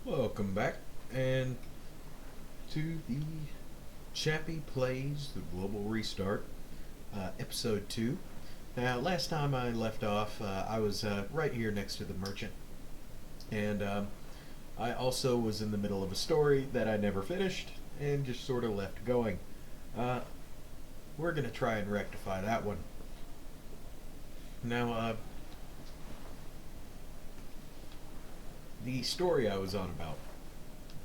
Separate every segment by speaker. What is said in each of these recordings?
Speaker 1: Welcome back, and to the Chappy Plays the Global Restart, episode 2. Now, last time I left off, I was right here next to the merchant, and I also was in the middle of a story that I never finished and just sort of left going. Uh, we're going to try and rectify that one. Now, the story I was on about.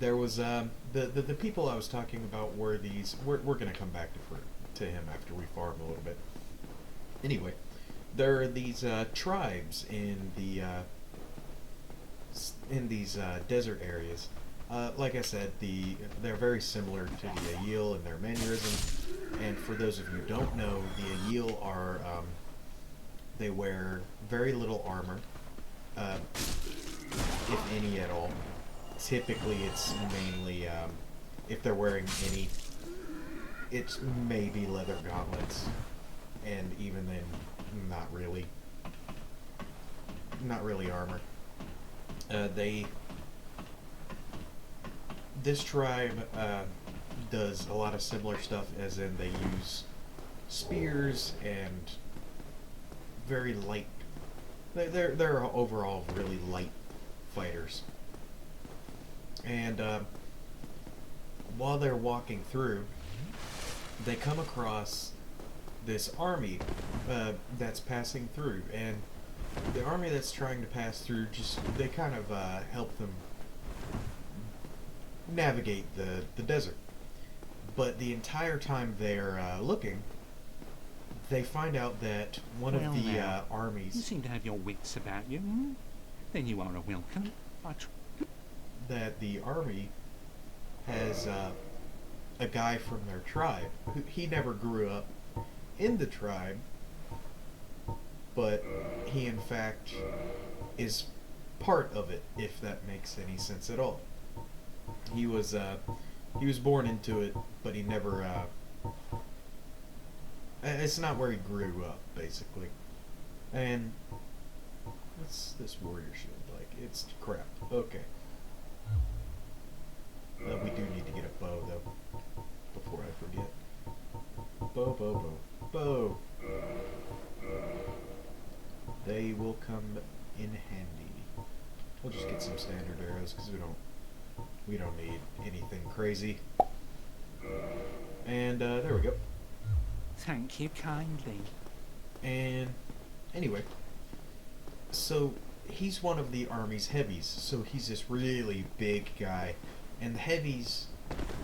Speaker 1: There was the people I was talking about were these. We're gonna come back to him after we farm a little bit. Anyway, there are these tribes in these desert areas. Like I said, they're very similar to the Aiel in their mannerisms. And for those of you who don't know, the Aiel are they wear very little armor, if any at all. Typically, it's mainly if they're wearing any, it's maybe leather gauntlets, and even then, not really, not really armor. They This tribe does a lot of similar stuff, as in they use spears and very light. They're overall really light fighters. And while they're walking through, they come across this army that's passing through, and the army that's trying to pass through just they kind of help them navigate the desert. But the entire time they're looking, they find out that one
Speaker 2: Well
Speaker 1: of the
Speaker 2: now, you
Speaker 1: armies
Speaker 2: seem to have your wits about you. Then you are a welcome.
Speaker 1: that the army has a guy from their tribe who he never grew up in the tribe, but he in fact is part of it, if that makes any sense at all. He was born into it, but he never it's not where he grew up, basically. And what's this warrior shield like? It's crap. Okay. We do need to get a bow, though, before I forget. Bow. They will come in handy. We'll just get some standard arrows, because we don't need anything crazy. And there we go.
Speaker 2: Thank you kindly.
Speaker 1: And anyway, so he's one of the army's heavies. So he's this really big guy. And the heavies,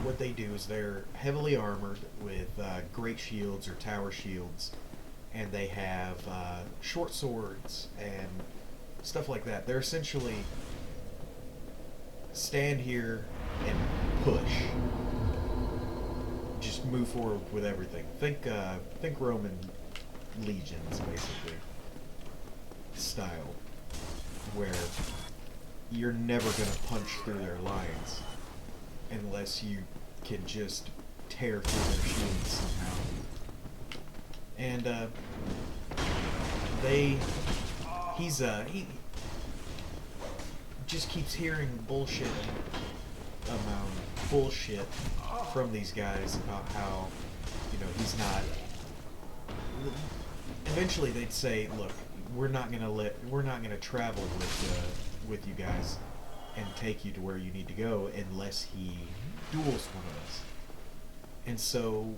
Speaker 1: what they do is they're heavily armored with great shields or tower shields. And they have short swords and stuff like that. They're essentially stand here and push. Just move forward with everything. Think Roman legions, basically, style, where you're never gonna punch through their lines unless you can just tear through their shields somehow. And he just keeps hearing bullshit from these guys about how, he's not. Eventually, they'd say, "Look, we're not gonna travel with you guys and take you to where you need to go unless he duels one of us." And so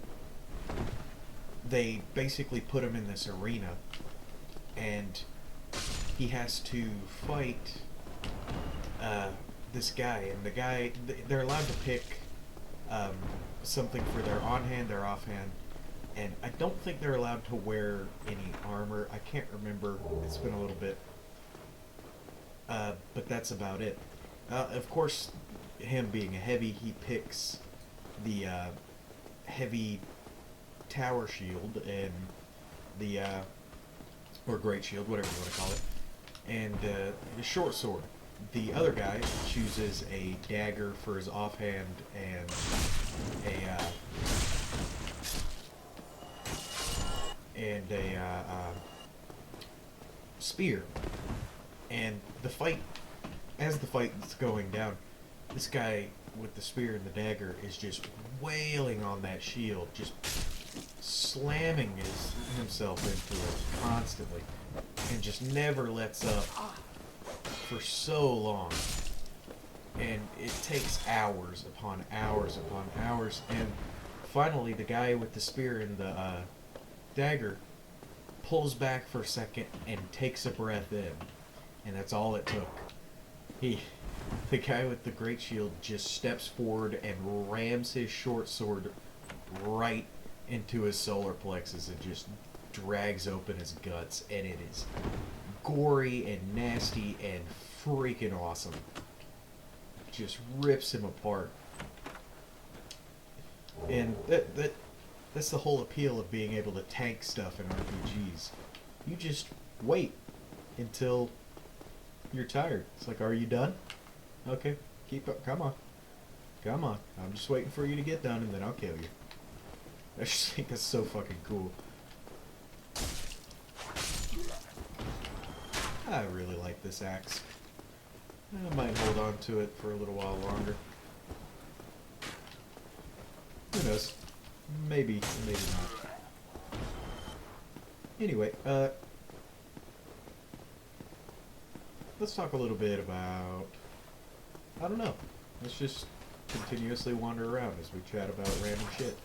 Speaker 1: they basically put him in this arena, and he has to fight this guy. And the guy, they're allowed to pick something for their on-hand, their offhand, and I don't think they're allowed to wear any armor. I can't remember. It's been a little bit. But that's about it. Of course, him being a heavy, he picks the heavy tower shield and the or great shield, whatever you want to call it, and the short sword. The other guy chooses a dagger for his offhand and a spear. And as the fight's going down, this guy with the spear and the dagger is just wailing on that shield, just slamming himself into it constantly, and just never lets up for so long. And it takes hours upon hours upon hours, and finally the guy with the spear and the dagger pulls back for a second and takes a breath in, and that's all it took. The guy with the great shield just steps forward and rams his short sword right into his solar plexus and just drags open his guts, and it is gory and nasty and freaking awesome. Just rips him apart. And that's the whole appeal of being able to tank stuff in RPGs. You just wait until you're tired. It's like, are you done? Okay, keep up. Come on. Come on. I'm just waiting for you to get done, and then I'll kill you. I just think that's so fucking cool. I really like this axe. I might hold on to it for a little while longer. Who knows? Maybe, maybe not. Anyway, let's talk a little bit about, I don't know, let's just continuously wander around as we chat about random shit.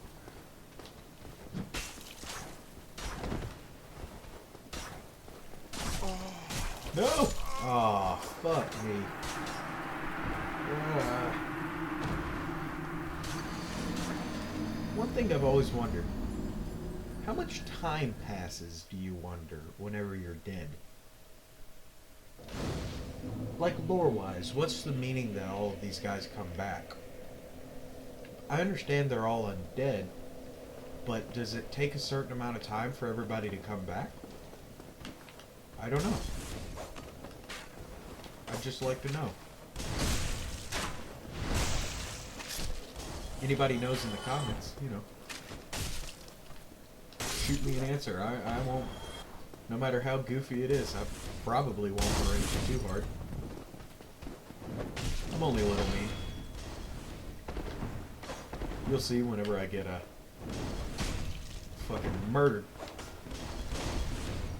Speaker 1: No! Aw, fuck me. One thing I've always wondered, how much time passes, do you wonder, whenever you're dead? Like, lore-wise, what's the meaning that all of these guys come back? I understand they're all undead, but does it take a certain amount of time for everybody to come back? I don't know. I'd just like to know. Anybody knows in the comments, you know. Shoot me an answer. I won't, no matter how goofy it is, I probably won't berate you too hard. I'm only a little mean. You'll see whenever I get fucking murdered.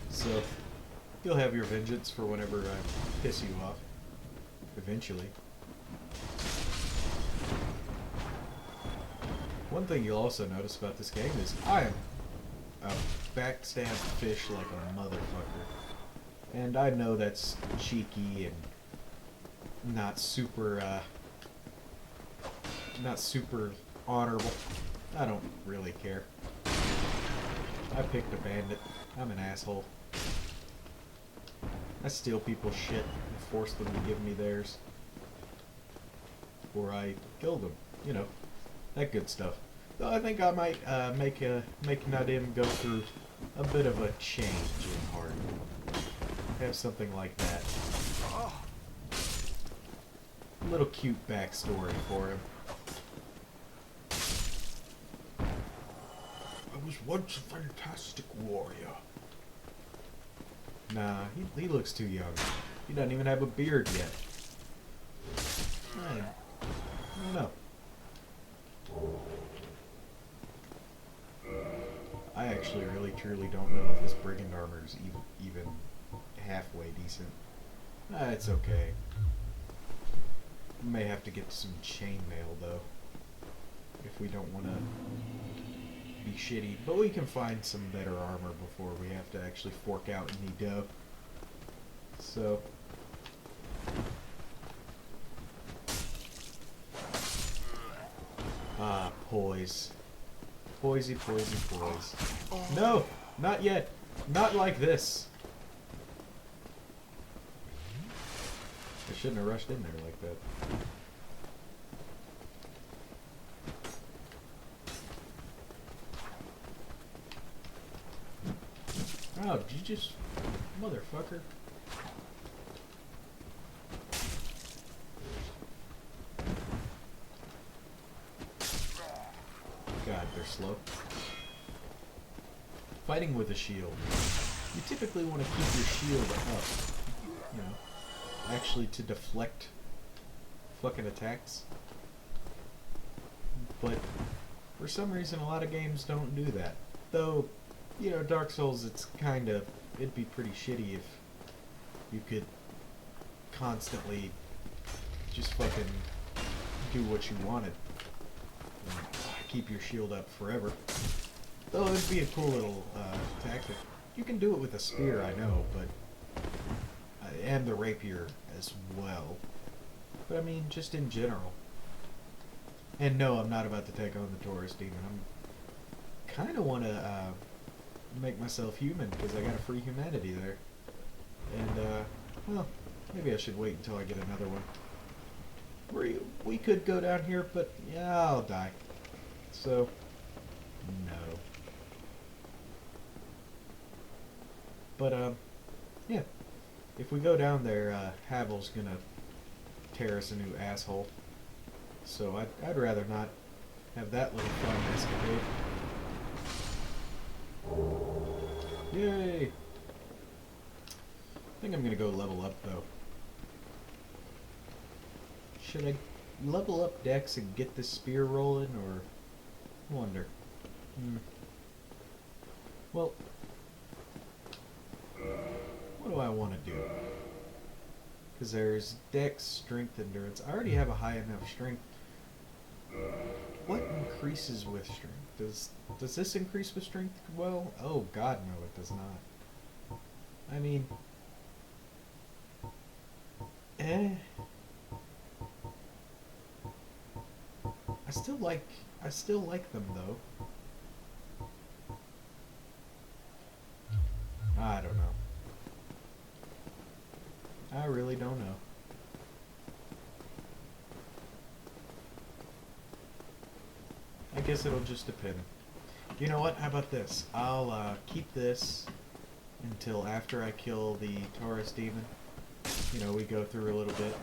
Speaker 1: So, you'll have your vengeance for whenever I piss you off. Eventually. One thing you'll also notice about this game is I am a backstab fish like a motherfucker. And I know that's cheeky and not super honorable. I don't really care. I picked a bandit. I'm an asshole. I steal people's shit and force them to give me theirs. Or I kill them. You know, that good stuff. Though I think I might make Nadim go through a bit of a change in heart. Have something like that. A little cute backstory for him. I was once a fantastic warrior. Nah, he looks too young. He doesn't even have a beard yet. I don't know. I actually really truly don't know if this brigand armor is even halfway decent. It's okay. May have to get some chainmail though, if we don't want to be shitty. But we can find some better armor before we have to actually fork out any dough. So, poise. Poisey, poisey, poise. No! Not yet! Not like this! I shouldn't have rushed in there like that. Oh, did you just... Motherfucker. God, they're slow. Fighting with a shield. You typically want to keep your shield up, you know, actually to deflect fucking attacks. But for some reason, a lot of games don't do that. Though, you know, Dark Souls, it'd be pretty shitty if you could constantly just fucking do what you wanted. And keep your shield up forever. Though it'd be a cool little tactic. You can do it with a spear, I know, but and the rapier as well. But I mean, just in general. And no, I'm not about to take on the Taurus Demon. I'm kind of want to make myself human because I got a free humanity there. And well, maybe I should wait until I get another one. We could go down here, but yeah, I'll die. So, no. But yeah. If we go down there, Havel's gonna tear us a new asshole. So I'd rather not have that little fun escapade. Yay! I think I'm gonna go level up though. Should I level up Dex and get the spear rolling, or I wonder? Well, what do I want to do? Because there's Dex, Strength, Endurance. I already have a high enough Strength. What increases with Strength? Does this increase with Strength? Well, oh god, no, it does not. I mean, I still like them though. I don't know. I really don't know. I guess it'll just depend. You know what? How about this? I'll keep this until after I kill the Taurus Demon. You know, we go through a little bit.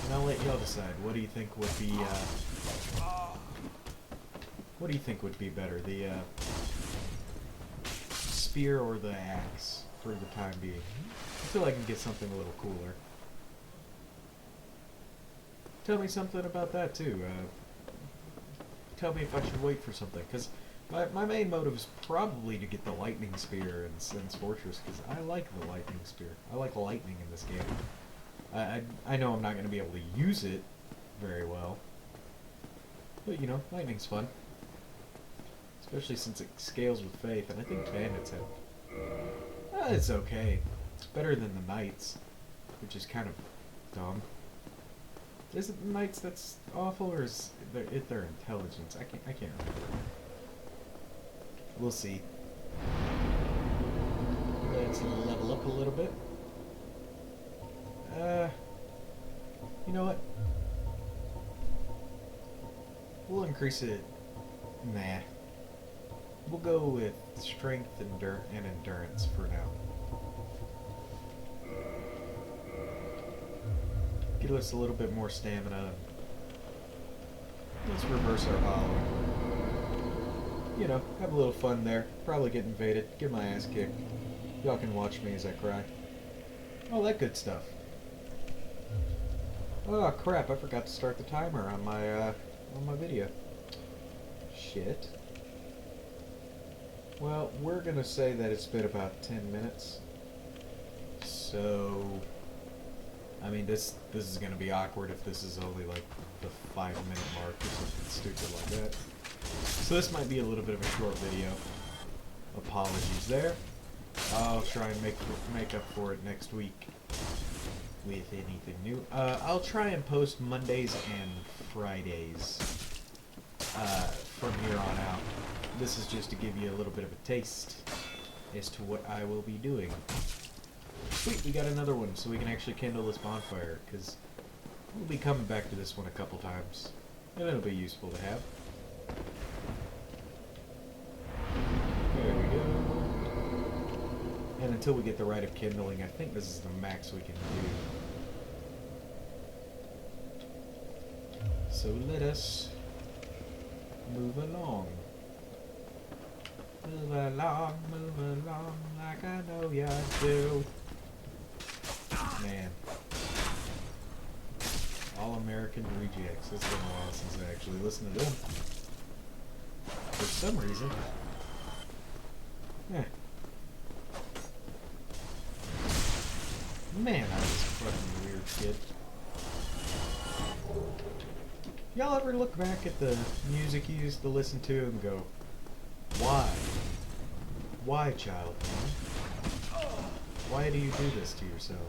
Speaker 1: And I'll let y'all decide. What do you think would be, what do you think would be better? The, spear or the axe for the time being? I feel I can get something a little cooler. Tell me something about that too. Tell me if I should wait for something, because my main motive is probably to get the lightning spear in Sin's Fortress, because I like the lightning spear. I like lightning in this game. I know I'm not going to be able to use it very well, but you know, lightning's fun. Especially since it scales with faith, and I think bandits have... it's okay. It's better than the knights, which is kind of dumb. Is it the knights that's awful, or is it their intelligence? I can't remember. We'll see. Let's level up a little bit. You know what? We'll increase it. Nah. We'll go with strength and endurance for now. Give us a little bit more stamina. Let's reverse our hollow. You know, have a little fun there. Probably get invaded. Get my ass kicked. Y'all can watch me as I cry. All that good stuff. Oh crap, I forgot to start the timer on my video. Shit. Well, we're gonna say that it's been about 10 minutes. So, I mean, this is gonna be awkward if this is only like the 5-minute mark or something stupid like that. So this might be a little bit of a short video. Apologies there. I'll try and make up for it next week with anything new. I'll try and post Mondays and Fridays from here on out. This is just to give you a little bit of a taste as to what I will be doing. Sweet, we got another one, so we can actually kindle this bonfire, because we'll be coming back to this one a couple times, and it'll be useful to have. There we go. And until we get the rite of kindling, I think this is the max we can do. So let us move along. Move along like I know you do. Man. All American Rejects. It's been a while since I actually listened to them. For some reason. Yeah. Man, I was a fucking weird kid. Y'all ever look back at the music you used to listen to and go, why? Why, child, man? Why do you do this to yourself?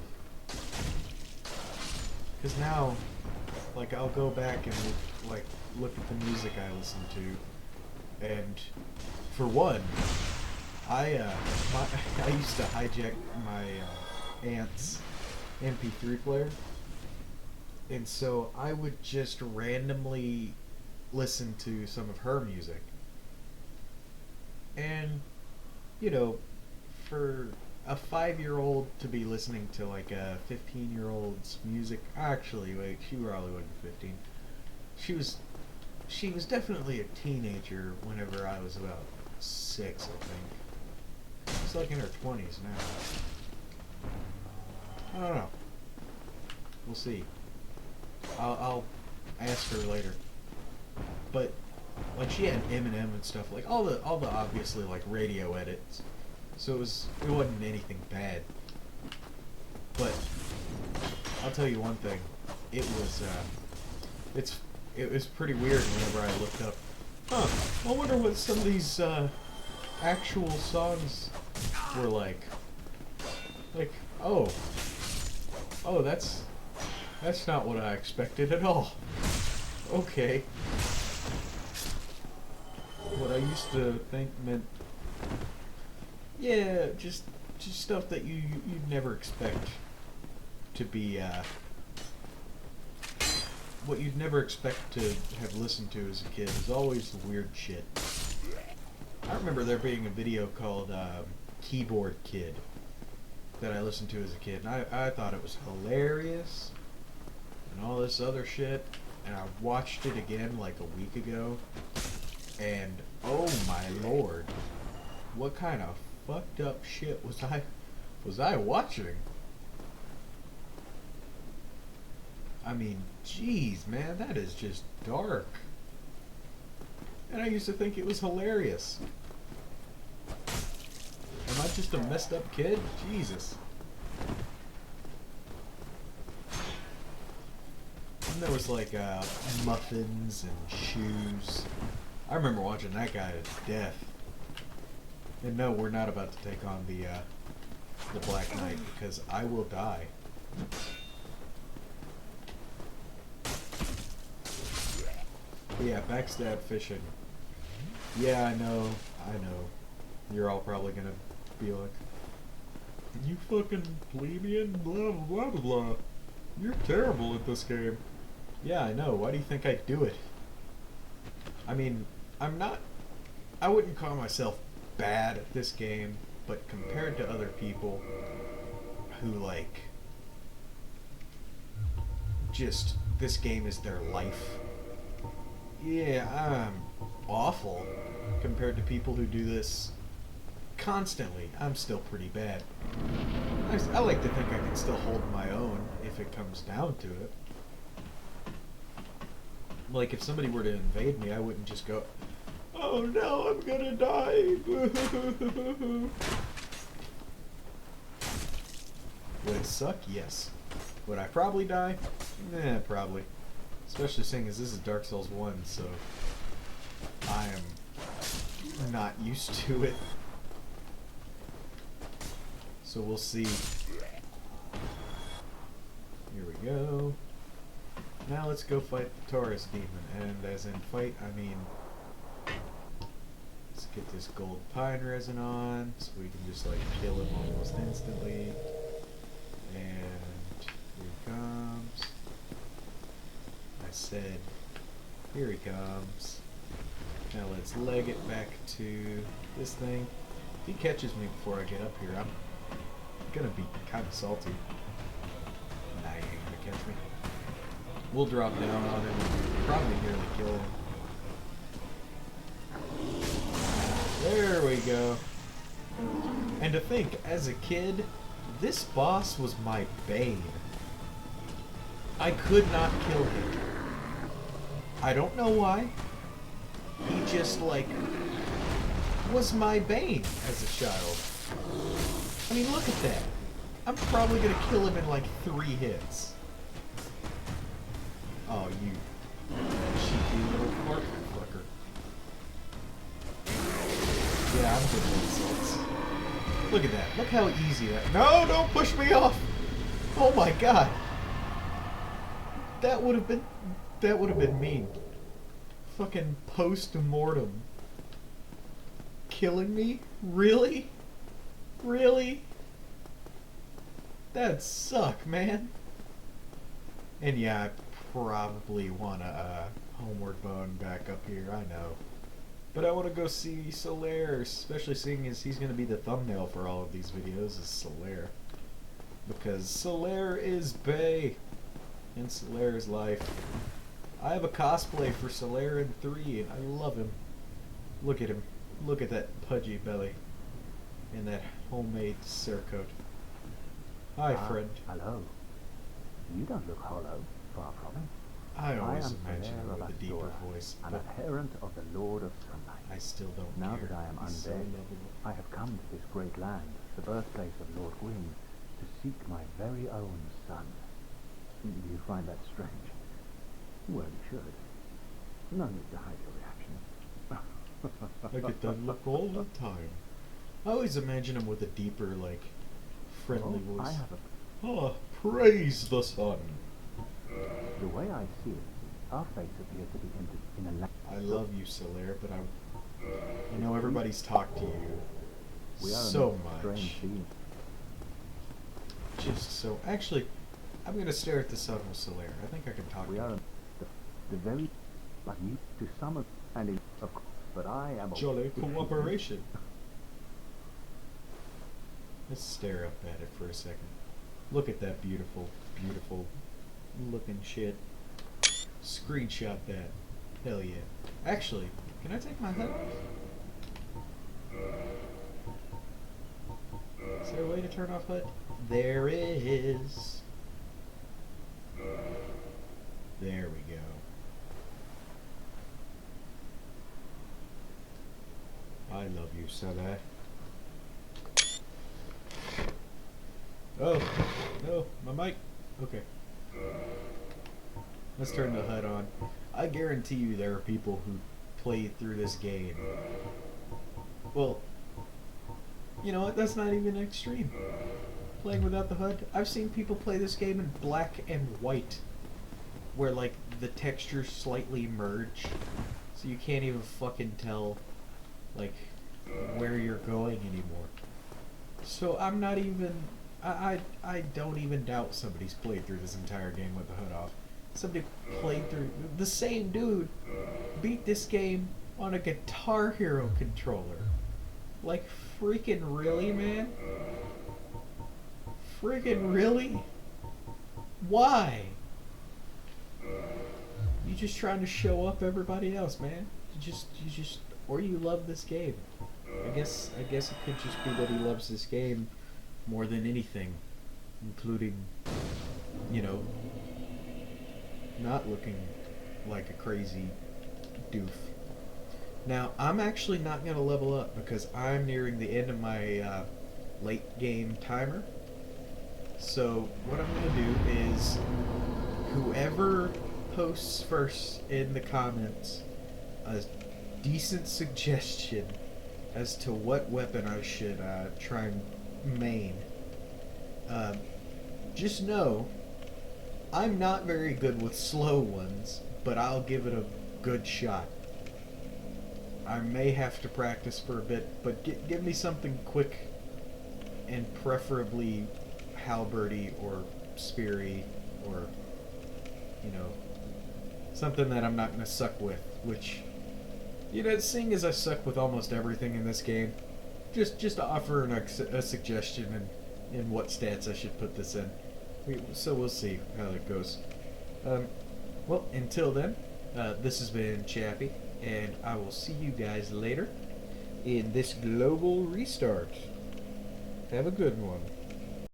Speaker 1: Because now, like, I'll go back and, like, look at the music I listen to, and, for one, I used to hijack my aunt's MP3 player, and so I would just randomly listen to some of her music. And, you know, for a 5-year-old to be listening to like a 15-year-old's music, actually, wait, she probably wasn't 15. She was definitely a teenager whenever I was about 6, I think. She's like in her 20s now. I don't know. We'll see. I'll ask her later. But like she had Eminem and stuff, like all the obviously like radio edits. So it wasn't anything bad. But I'll tell you one thing. It was pretty weird whenever I looked up. I wonder what some of these actual songs were like. Like, oh, that's not what I expected at all. Okay. What I used to think meant, yeah, just stuff that you'd never expect to be, what you'd never expect to have listened to as a kid is always the weird shit. I remember there being a video called Keyboard Kid that I listened to as a kid, and I thought it was hilarious and all this other shit, and I watched it again like a week ago, and oh my lord, what kind of fucked up shit was I watching? I mean, jeez, man, that is just dark. And I used to think it was hilarious. Am I just a messed up kid? Jesus. And there was like muffins and shoes. I remember watching that guy to death. And no, we're not about to take on the Black Knight because I will die. But yeah, backstab fishing. Yeah, I know. You're all probably gonna be like, you fucking plebeian, blah blah blah blah. You're terrible at this game. Yeah, I know. Why do you think I do it? I mean, I wouldn't call myself bad at this game, but compared to other people who like just this game is their life, yeah, I'm awful compared to people who do this constantly. I'm still pretty bad. I like to think I can still hold my own if it comes down to it. Like, if somebody were to invade me, I wouldn't just go, oh no, I'm gonna die. Would it suck? Yes. Would I probably die? Nah, probably. Especially seeing as this is Dark Souls 1, so I am not used to it. So we'll see. Here we go. Now let's go fight the Taurus demon. And as in fight, I mean, let's get this gold pine resin on so we can just like kill him almost instantly. And here he comes. I said, here he comes. Now let's leg it back to this thing. If he catches me before I get up here, I'm gonna be kind of salty. Nah, he ain't gonna catch me. We'll drop down on him and probably nearly kill him. There we go. And to think, as a kid, this boss was my bane. I could not kill him. I don't know why. He just, like, was my bane as a child. I mean, look at that. I'm probably gonna kill him in, like, 3 hits. Oh, you cheeky little fart fucker. Yeah, I'm good with insults. Look at that. Look how easy that... No, don't push me off! Oh my god. That would have been mean. Fucking post-mortem. Killing me? Really? Really? That'd suck, man. And yeah, I probably want a homeward bone back up here, I know. But I want to go see Solaire, especially seeing as he's going to be the thumbnail for all of these videos, is Solaire. Because Solaire is bae. And Solaire is life. I have a cosplay for Solaire in 3, and I love him. Look at him. Look at that pudgy belly. And that homemade Cerakote. Hi, friend.
Speaker 3: Hello. You don't look hollow, far from it.
Speaker 1: I always
Speaker 3: am
Speaker 1: imagine him
Speaker 3: Solaire
Speaker 1: with a
Speaker 3: of
Speaker 1: deeper
Speaker 3: Astora,
Speaker 1: voice,
Speaker 3: an
Speaker 1: but
Speaker 3: adherent of the Lord of Sunlight.
Speaker 1: I still don't
Speaker 3: Now
Speaker 1: care.
Speaker 3: that I am
Speaker 1: He's so
Speaker 3: undead,
Speaker 1: lovable.
Speaker 3: I have come to this great land, the birthplace of Lord Gwyn, to seek my very own son. Do you find that strange? Well, you should. No need to hide your reaction.
Speaker 1: I get that look all the time. I always imagine him with a deeper, like, friendly
Speaker 3: Oh,
Speaker 1: voice.
Speaker 3: I have a...
Speaker 1: Ah, praise the sun.
Speaker 3: The way I see it, our fates appear to be in a land...
Speaker 1: I love you, Solaire, but I know everybody's talked to you
Speaker 3: We are
Speaker 1: so
Speaker 3: a strange
Speaker 1: much.
Speaker 3: being.
Speaker 1: Just so... Actually, I'm going to stare at the sun with Solaire. I think I can talk
Speaker 3: We
Speaker 1: to
Speaker 3: are
Speaker 1: him.
Speaker 3: the very... like you to summon and in, of course, but I am a...
Speaker 1: Jolly cooperation. Let's stare up at it for a second. Look at that beautiful, beautiful looking shit. Screenshot that. Hell yeah. Actually, can I take my hood off? Is there a way to turn off HUD? There is. There we go. I love you, Salah. Oh, no, my mic. Okay. Let's turn the HUD on. I guarantee you there are people who played through this game. Well, you know what? That's not even extreme. Playing without the HUD. I've seen people play this game in black and white, where like the textures slightly merge, so you can't even fucking tell like where you're going anymore. So I'm not even. I don't even doubt somebody's played through this entire game with the HUD off. Somebody played through. The same dude beat this game on a Guitar Hero controller. Like, freaking really, man? Freaking really? Why? You just trying to show up everybody else, man. You just, or you love this game. I guess it could just be that he loves this game more than anything, including, you know, not looking like a crazy doof. Now, I'm actually not going to level up because I'm nearing the end of my late game timer. So what I'm going to do is whoever posts first in the comments a decent suggestion as to what weapon I should try and main. Just know I'm not very good with slow ones, but I'll give it a good shot. I may have to practice for a bit, but give me something quick and preferably halberdy or speary or, you know, something that I'm not going to suck with, which, you know, seeing as I suck with almost everything in this game, just to offer a suggestion in what stats I should put this in. So we'll see how it goes. Well, until then, this has been Chappy, and I will see you guys later in this global restart. Have a good one.